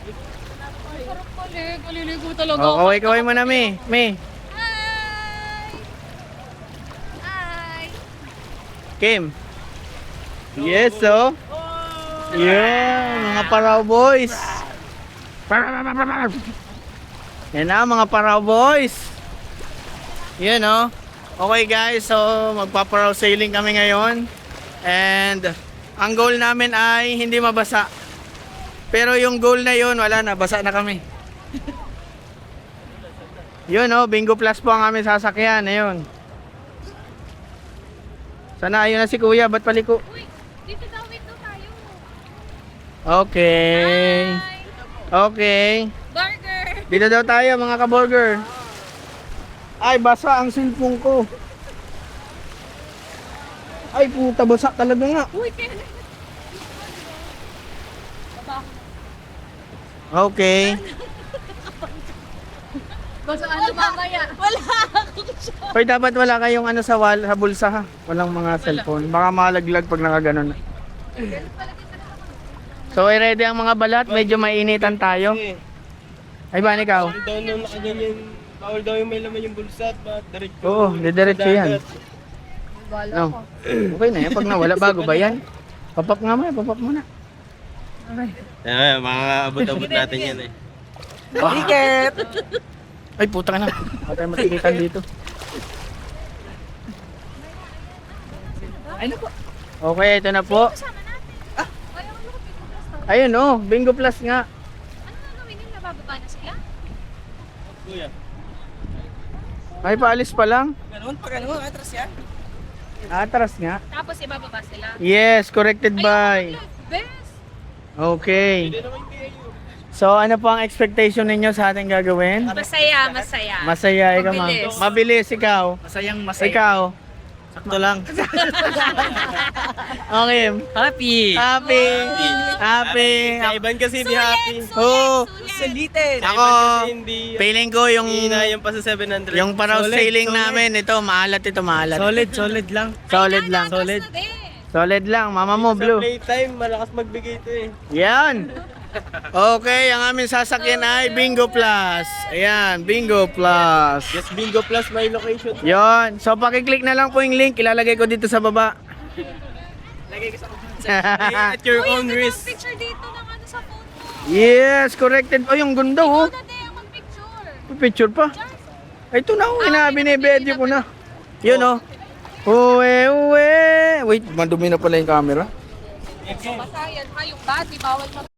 Sarap pala. Kaliligo talaga. Oh, kaway mo na, May. May. Hi! Hi! Kim. Yes, oh. Yeah, mga Paraw boys. Yan na, mga Paraw boys. Yan, oh. Okay guys, so magpa-paraw sailing kami ngayon. And ang goal namin ay hindi mabasa. Pero yung goal na yun, wala na, basa na kami. Yun, oh, Bingo Plus po ang aming sasakyan. Ayun. Sana ayun na si Kuya, ba't paliko? Uy, dito daw window tayo. Okay. Hi! Okay. Burger! Dito daw tayo mga ka-burger. Ay, basa ang cellphone ko. Ay, puta, basa talaga nga. Uy, kaya Baba. Okay. Basta ano mamaya? Wala akong shot. Hoy, dapat wala kayong ano sa wall, sa bulsa ha. Walang mga cellphone. Baka malaglag pag nakaganon. So, ready ang mga balat. Medyo mainitan tayo. Ay, ba ikaw? Bawal daw yung may laman yung bulsa at diretso. Oo, didiretso yan. No. Okay na yan. Pag nawala, bago ba yan? Papap nga mo, papap mo na. Okay. Mga abot-abot natin yan eh. Ticket! Ay, puta ka na. Baka tayo matikitan dito. Ano po? Okay, ito na po. Kasama natin. Ayaw ko mag-bingo plus daw. Ayun oh, Bingo Plus nga. Ano gagawin nila? Bababa na sila? Kuya. Ay, paalis pa lang. Ganun, pag ano, atras yan. Atras nga. Tapos ibababa sila? Yes, corrected by. Best! Okay. Hindi naman kayo. So, ano po ang expectation ninyo sa ating gagawin? Masaya, masaya. Masaya, ikaw ma'am. Mabilis. Mabilis, ikaw. Masayang Ikaw. Sakto lang. Okay. Happy! Happy. Happy. Iban kasi hindi happy. Oo. Sulitin! Ako, hindi feeling ko yung hinayan pa sa 700. yung paraw sailing namin, ito, maalat ito, maalat. Solid lang. Solid lang. Solid. Solid lang. Mama mo, Sa blue. playtime, malakas magbigay ito eh. Yan. Okay, ang aming sasakyan ay Bingo Plus. Ayan, Bingo Plus. Yes, Bingo Plus, my location. Yon. So, pakiclick na lang po yung link. Ilalagay ko dito sa baba. Lagay ko sa comment. At your own risk. Picture dito ng ano sa phone mo. Yes, corrected. Oh, yung ganda oh. Ikaw na din ang mag-picture. Picture pa. Ay, ito na oh. Binibidyo ko na. Yun oh. Uwe, uwe. Wait, madumi na pala yung camera. Basta yan ha, yung body, bawal mag